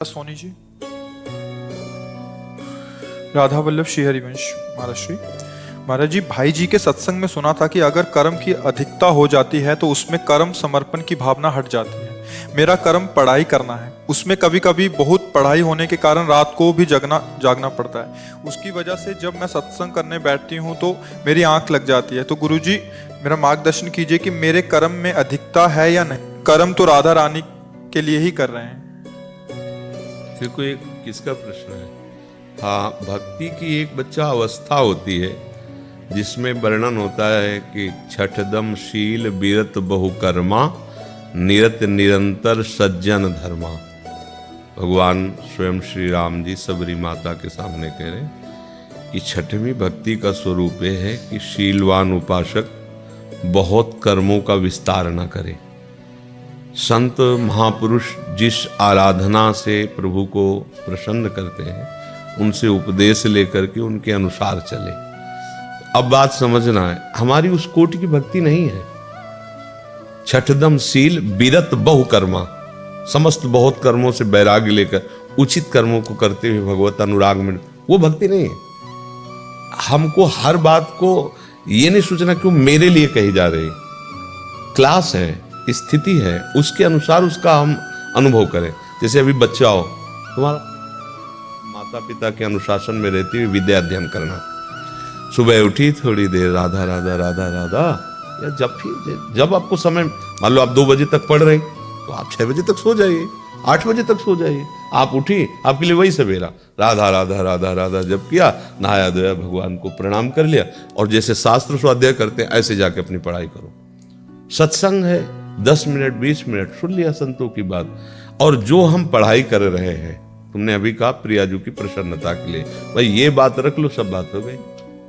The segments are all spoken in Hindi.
सोनी जी, राधा वल्लभ श्री हरिवंश महाराज श्री। महाराज जी, भाई जी के सत्संग में सुना था कि अगर कर्म की अधिकता हो जाती है तो उसमें कर्म समर्पण की भावना हट जाती है। मेरा कर्म पढ़ाई करना है, उसमें कभी कभी बहुत पढ़ाई होने के कारण रात को भी जागना पड़ता है। उसकी वजह से जब मैं सत्संग करने बैठती हूँ तो मेरी आंख लग जाती है। तो गुरु जी मेरा मार्गदर्शन कीजिए कि मेरे कर्म में अधिकता है या नहीं। कर्म तो राधा रानी के लिए ही कर रहे हैं। देखो, एक किसका प्रश्न है? हाँ, भक्ति की एक बच्चा अवस्था होती है जिसमें वर्णन होता है कि छठदम शील बीरत बहुकर्मा निरत निरंतर सज्जन धर्मा। भगवान स्वयं श्री राम जी सबरी माता के सामने कह रहे हैं कि छठवीं भक्ति का स्वरूप यह है कि शीलवान उपासक बहुत कर्मों का विस्तार न करे। संत महापुरुष जिस आराधना से प्रभु को प्रसन्न करते हैं उनसे उपदेश लेकर के उनके अनुसार चले। अब बात समझना है, हमारी उस कोटि की भक्ति नहीं है। छठदम शील बीरत बहुकर्मा, समस्त बहुत कर्मों से वैराग्य लेकर उचित कर्मों को करते हुए भगवत अनुराग में, वो भक्ति नहीं है। हमको हर बात को ये नहीं सोचना कि वो मेरे लिए कही जा रही। क्लास है, स्थिति है, उसके अनुसार उसका हम अनुभव करें। जैसे अभी बच्चा हो, तुम्हारा माता पिता के अनुशासन में रहते हुए विद्या अध्ययन करना, सुबह उठी थोड़ी देर राधा राधा राधा राधा, या जब आपको समय, मान लो आप 2 बजे तक पढ़ रहे तो आप 6 बजे तक सो जाइए, 8 बजे तक सो जाइए। आप उठी, आपके लिए वही सवेरा, राधा राधा राधा राधा जब किया, नहाया धोया, भगवान को प्रणाम कर लिया, और जैसे शास्त्र स्वाध्याय करते हैं ऐसे जाके अपनी पढ़ाई करो। सत्संग है, 10 मिनट 20 मिनट सुन लिया संतों की बात। और जो हम पढ़ाई कर रहे हैं, तुमने अभी कहा प्रियाजू की प्रसन्नता के लिए, भाई ये बात रख लो, सब बात हो गई।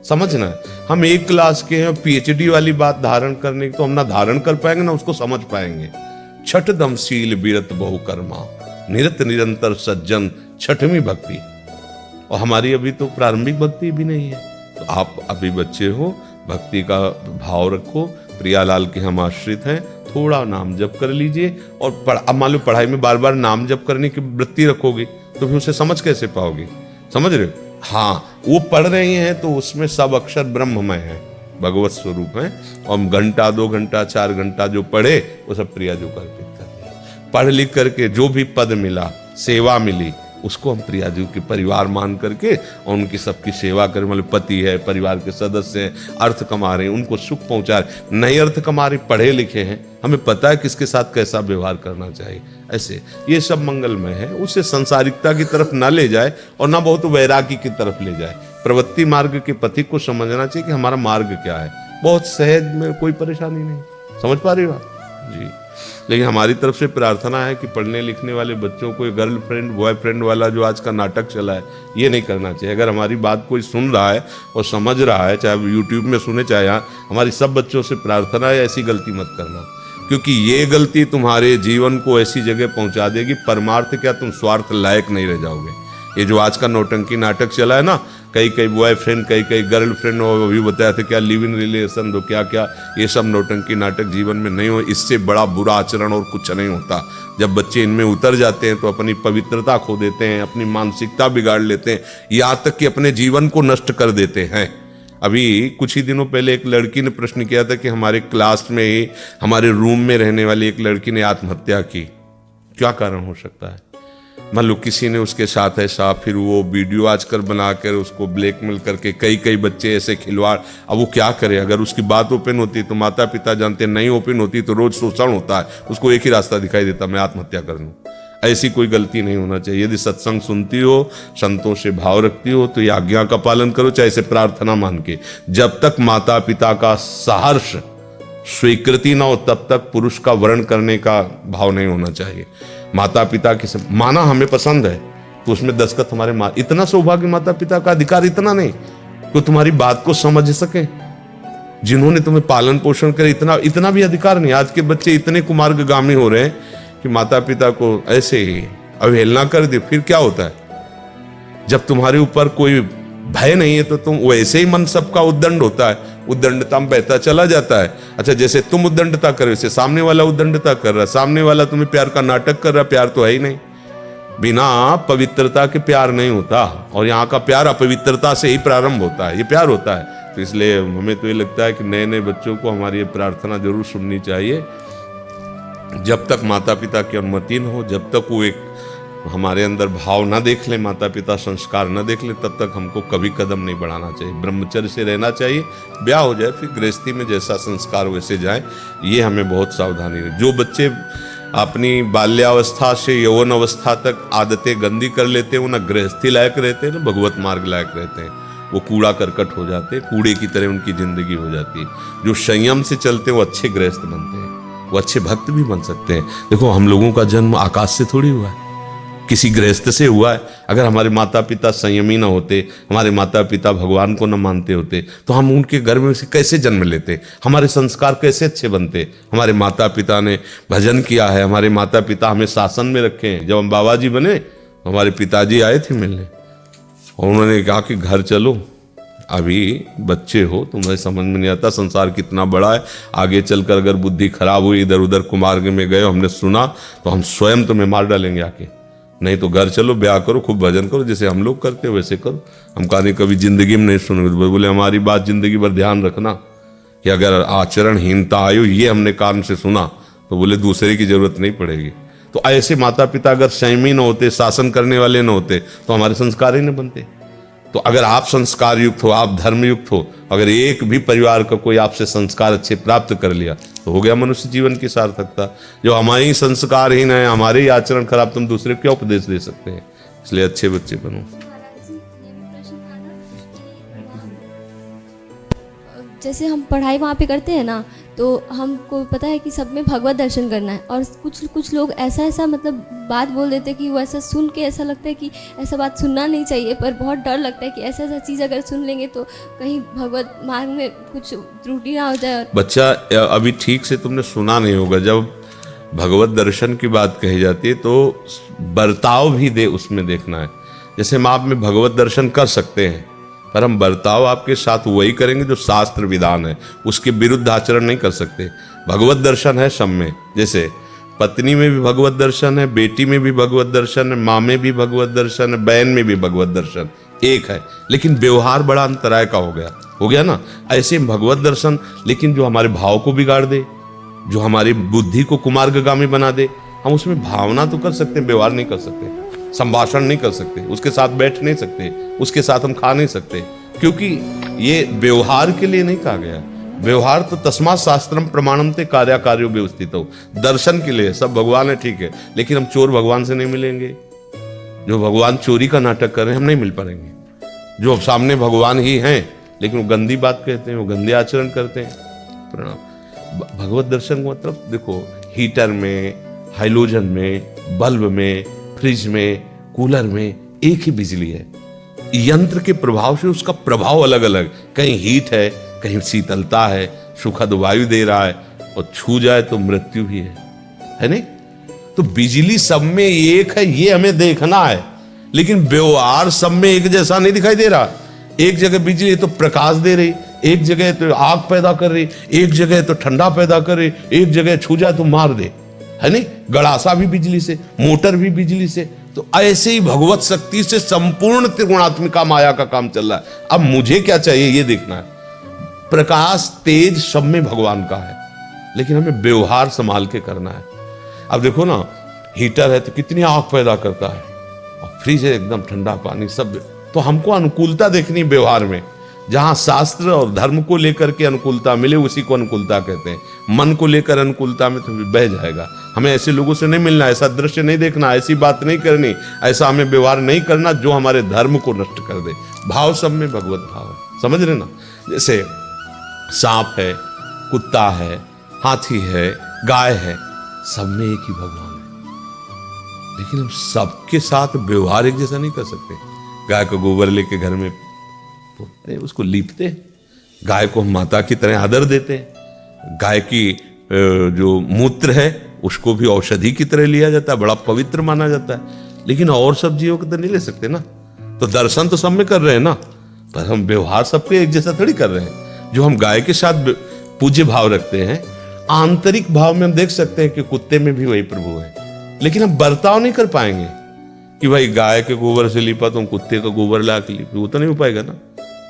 समझना है, हम 1 क्लास के हैं, पीएचडी वाली बात धारण करने की तो हम ना धारण कर पाएंगे ना उसको समझ पाएंगे। छठदम शील बीरत बहुकर्मा निरत निरंतर सज्जन, छठवीं भक्ति। और हमारी अभी तो प्रारंभिक भक्ति भी नहीं है। तो आप अभी बच्चे हो, भक्ति का भाव रखो। प्रियालाल के हम आश्रित हैं, थोड़ा नाम जप कर लीजिए। और अब मान लो पढ़ाई में बार बार नाम जप करने की वृत्ति रखोगे तो फिर उसे समझ कैसे पाओगे? समझ रहे हो? हाँ, वो पढ़ रहे हैं तो उसमें सब अक्षर ब्रह्ममय है, भगवत स्वरूप है। और घंटा 2 घंटा 4 घंटा जो पढ़े वो सब प्रियाजू को अर्पित करते हैं। पढ़ लिख करके जो भी पद मिला, सेवा मिली, उसको हम प्रियाजू के परिवार मान करके और उनकी सबकी सेवा करें। मतलब पति है, परिवार के सदस्य हैं, अर्थ कमा रहे हैं, उनको सुख पहुंचा रहे। नहीं अर्थ कमा रहे, पढ़े लिखे हैं, हमें पता है किसके साथ कैसा व्यवहार करना चाहिए। ऐसे ये सब मंगलमय है। उसे संसारिकता की तरफ ना ले जाए और ना बहुत वैरागी की तरफ ले जाए। प्रवृत्ति मार्ग के पथिक को समझना चाहिए कि हमारा मार्ग क्या है। बहुत सहज में, कोई परेशानी नहीं। समझ पा रही हो आप जी? लेकिन हमारी तरफ से प्रार्थना है कि पढ़ने लिखने वाले बच्चों को गर्लफ्रेंड बॉयफ्रेंड वाला जो आज का नाटक चला है ये नहीं करना चाहिए। अगर हमारी बात कोई सुन रहा है और समझ रहा है, चाहे यूट्यूब में सुने चाहे यहाँ, हमारी सब बच्चों से प्रार्थना है ऐसी गलती मत करना। क्योंकि ये गलती तुम्हारे जीवन को ऐसी जगह पहुंचा देगी, परमार्थ क्या तुम स्वार्थ लायक नहीं रह जाओगे। ये जो आज का नौटंकी नाटक चला है ना, कई बॉयफ्रेंड, कई गर्लफ्रेंड, और अभी बताया था क्या लिव इन रिलेशन दो, क्या क्या, ये सब नौटंकी नाटक जीवन में नहीं हो। इससे बड़ा बुरा आचरण और कुछ नहीं होता। जब बच्चे इनमें उतर जाते हैं तो अपनी पवित्रता खो देते हैं, अपनी मानसिकता बिगाड़ लेते हैं, यहाँ तक कि अपने जीवन को नष्ट कर देते हैं। अभी कुछ ही दिनों पहले एक लड़की ने प्रश्न किया था कि हमारे क्लास में ही, हमारे रूम में रहने वाली एक लड़की ने आत्महत्या की, क्या कारण हो सकता है? मान लो किसी ने उसके साथ ऐसा, फिर वो वीडियो आजकल बनाकर उसको ब्लैकमेल करके कई बच्चे ऐसे खिलवाड़। अब वो क्या करे? अगर उसकी बात ओपन होती तो माता पिता जानते, नहीं ओपन होती तो रोज शोषण होता है, उसको एक ही रास्ता दिखाई देता, मैं आत्महत्या कर लूँ। ऐसी कोई गलती नहीं होना चाहिए। यदि सत्संग सुनती हो, संतों से भाव रखती हो तो ये आज्ञा का पालन करो, चाहे इसे प्रार्थना मान के। जब तक माता पिता का सहर्ष स्वीकृति ना हो तब तक पुरुष का वर्ण करने का भाव नहीं होना चाहिए। माता पिता की सब माना हमें पसंद है तो उसमें दस्तखत हमारे इतना सौभाग्य माता पिता का अधिकार इतना नहीं कि तुम्हारी बात को समझ सके, जिन्होंने तुम्हें पालन पोषण करे, इतना भी अधिकार नहीं। आज के बच्चे इतने कुमार्गगामी हो रहे हैं कि माता पिता को ऐसे ही अवहेलना कर दे। फिर क्या होता है? जब तुम्हारे ऊपर कोई भय नहीं है तो तुम वैसे ही मन सबका उद्दंड होता है, उद्दंडता में बहता चला जाता है। अच्छा, जैसे तुम उद्दंडता कर रहे हो, सामने वाला उद्दंडता कर रहा है, सामने वाला तुम्हें प्यार का नाटक कर रहा है, प्यार तो है ही नहीं। बिना पवित्रता के प्यार नहीं होता, और यहाँ का प्यार अपवित्रता से ही प्रारंभ होता है, ये प्यार होता है। तो इसलिए हमें तो ये लगता है कि नए नए बच्चों को हमारी ये प्रार्थना जरूर सुननी चाहिए, जब तक माता पिता की अनुमति न हो, जब तक वो एक हमारे अंदर भाव ना देख ले, माता पिता संस्कार ना देख ले, तब तक हमको कभी कदम नहीं बढ़ाना चाहिए। ब्रह्मचर्य से रहना चाहिए, ब्याह हो जाए फिर गृहस्थी में जैसा संस्कार वैसे जाए, ये हमें बहुत सावधानी रहे। जो बच्चे अपनी बाल्यावस्था से यौवन अवस्था तक आदतें गंदी कर लेते हैं, वो ना गृहस्थी लायक रहते हैं, ना भगवत मार्ग लायक रहते हैं, वो कूड़ा करकट हो जाते हैं, कूड़े की तरह उनकी जिंदगी हो जाती है। जो संयम से चलते हैं वो अच्छे गृहस्थ बनते हैं, वो अच्छे भक्त भी बन सकते हैं। देखो हम लोगों का जन्म आकाश से थोड़ी हुआ है, किसी गृहस्थ से हुआ है। अगर हमारे माता पिता संयमी ना होते, हमारे माता पिता भगवान को न मानते होते, तो हम उनके गर्भ में से कैसे जन्म लेते, हमारे संस्कार कैसे अच्छे बनते। हमारे माता पिता ने भजन किया है, हमारे माता पिता हमें शासन में रखे हैं। जब हम बाबा जी बने, हमारे पिताजी आए थे मिलने, और उन्होंने कहा कि घर चलो, अभी बच्चे हो, तुम्हें समझ में नहीं आता संसार कितना बड़ा है, आगे चलकर अगर बुद्धि खराब हुई, इधर उधर कुमार्ग में गए, हमने सुना, तो हम स्वयं तुम्हें मार डालेंगे आके, नहीं तो घर चलो, ब्याह करो, खूब भजन करो, जैसे हम लोग करते हो वैसे करो। हम कहा कभी जिंदगी में नहीं सुनोगे। बोले हमारी बात जिंदगी भर ध्यान रखना कि अगर आचरणहीनता आयु ये हमने कान से सुना, तो बोले दूसरे की जरूरत नहीं पड़ेगी। तो ऐसे माता पिता अगर संयमी न होते, शासन करने वाले न होते, तो हमारे संस्कार ही न बनते। तो अगर आप संस्कार युक्त हो, आप धर्म युक्त हो, अगर एक भी परिवार का कोई आपसे संस्कार अच्छे प्राप्त कर लिया, तो हो गया मनुष्य जीवन की सार्थकता। जो हमारे ही संस्कारहीन है, हमारे ही आचरण खराब, तुम दूसरे को क्या उपदेश दे सकते हैं। इसलिए अच्छे बच्चे बनो। जैसे हम पढ़ाई वहाँ पे करते हैं ना, तो हमको पता है कि सब में भगवत दर्शन करना है, और कुछ लोग ऐसा मतलब बात बोल देते हैं कि वो ऐसा सुन के ऐसा लगता है कि ऐसा बात सुनना नहीं चाहिए, पर बहुत डर लगता है कि ऐसा चीज़ अगर सुन लेंगे तो कहीं भगवत मार्ग में कुछ त्रुटि ना हो जाए। बच्चा अभी ठीक से तुमने सुना नहीं होगा, जब भगवत दर्शन की बात कही जाती है तो बर्ताव भी उसमें देखना है। जैसे हम आप में भगवत दर्शन कर सकते हैं, पर हम बर्ताव आपके साथ वही करेंगे जो शास्त्र विधान है, उसके विरुद्ध आचरण नहीं कर सकते। भगवत दर्शन है सब में, जैसे पत्नी में भी भगवत दर्शन है, बेटी में भी भगवत दर्शन है, माँ में भी भगवत दर्शन है, बहन में भी भगवत दर्शन एक है, लेकिन व्यवहार बड़ा अंतराय का हो गया ना। ऐसे भगवत दर्शन, लेकिन जो हमारे भाव को बिगाड़ दे, जो हमारी बुद्धि को कुमार्गगामी बना दे, हम उसमें भावना तो कर सकते हैं, व्यवहार नहीं कर सकते, संभाषण नहीं कर सकते, उसके साथ बैठ नहीं सकते, उसके साथ हम खा नहीं सकते, क्योंकि ये व्यवहार के लिए नहीं कहा गया। व्यवहार तो तस्मात् शास्त्रम प्रमाणम ते कार्याकार्यो व्यवस्थित हो, दर्शन के लिए सब भगवान है, ठीक है, लेकिन हम चोर भगवान से नहीं मिलेंगे। जो भगवान चोरी का नाटक कर रहे हैं, हम नहीं मिल पाएंगे। जो सामने भगवान ही हैं, लेकिन वो गंदी बात कहते हैं, वो गंदे आचरण करते हैं। प्रणाम। भगवत दर्शन का मतलब देखो, हीटर में, हाइलोजन में, बल्ब में, फ्रिज में, कूलर में एक ही बिजली है। यंत्र के प्रभाव से उसका प्रभाव अलग अलग, कहीं हीट है, कहीं शीतलता है, सुखद वायु दे रहा है, और छू जाए तो मृत्यु भी है नहीं। तो बिजली सब में एक है, ये हमें देखना है, लेकिन व्यवहार सब में एक जैसा नहीं दिखाई दे रहा। एक जगह बिजली तो प्रकाश दे रही, एक जगह तो आग पैदा कर रही, एक जगह तो ठंडा पैदा कर रही, एक जगह छू जाए तो मार दे, है नहीं। गड़ासा भी बिजली से, मोटर भी बिजली से। तो ऐसे ही भगवत शक्ति से संपूर्ण त्रिगुणात्मिका माया का काम चल रहा है। अब मुझे क्या चाहिए ये देखना है। प्रकाश तेज सब में भगवान का है, लेकिन हमें व्यवहार संभाल के करना है। अब देखो ना, हीटर है तो कितनी आग पैदा करता है, और फ्रिज है एकदम ठंडा पानी सब। तो हमको अनुकूलता देखनी व्यवहार में, जहां शास्त्र और धर्म को लेकर के अनुकूलता मिले उसी को अनुकूलता कहते हैं। मन को लेकर अनुकूलता में तो बह जाएगा। हमें ऐसे लोगों से नहीं मिलना, ऐसा दृश्य नहीं देखना, ऐसी बात नहीं करनी, ऐसा हमें व्यवहार नहीं करना जो हमारे धर्म को नष्ट कर दे। भाव सब में भगवत भाव है, समझ रहे ना। जैसे सांप है, कुत्ता है, हाथी है, गाय है, सब में एक ही भगवान है, लेकिन हम सबके साथ व्यवहार एक जैसा नहीं कर सकते। गाय को गोबर लेके घर में पोतते, उसको लीपते, गाय को हम माता की तरह आदर देते हैं। गाय की जो मूत्र है उसको भी औषधि की तरह लिया जाता है, बड़ा पवित्र माना जाता है, लेकिन और सब जीवों को तो नहीं ले सकते ना। तो दर्शन तो सब में कर रहे हैं ना, पर हम व्यवहार सबके एक जैसा थोड़ी कर रहे हैं। जो हम गाय के साथ पूज्य भाव रखते हैं, आंतरिक भाव में हम देख सकते हैं कि कुत्ते में भी वही प्रभु है, लेकिन हम बर्ताव नहीं कर पाएंगे, कि भाई गाय के गोबर से लिपा तुम कुत्ते का गोबर ला के लिपी, वो तो नहीं हो पाएगा ना।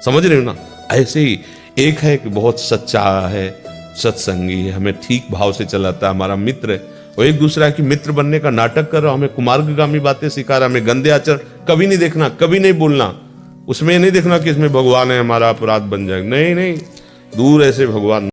समझ रहे हो ना? ऐसे ही एक है कि बहुत सच्चा है, सत्संगी है, हमें ठीक भाव से चलाता है, हमारा मित्र है। और एक दूसरा है कि मित्र बनने का नाटक कर रहा, हमें कुमार्गामी बातें सिखा रहा, हमें गंदे आचरण कभी नहीं देखना, कभी नहीं बोलना। उसमें नहीं देखना कि इसमें भगवान है, हमारा अपराध बन जाएगा। नहीं नहीं, दूर ऐसे भगवान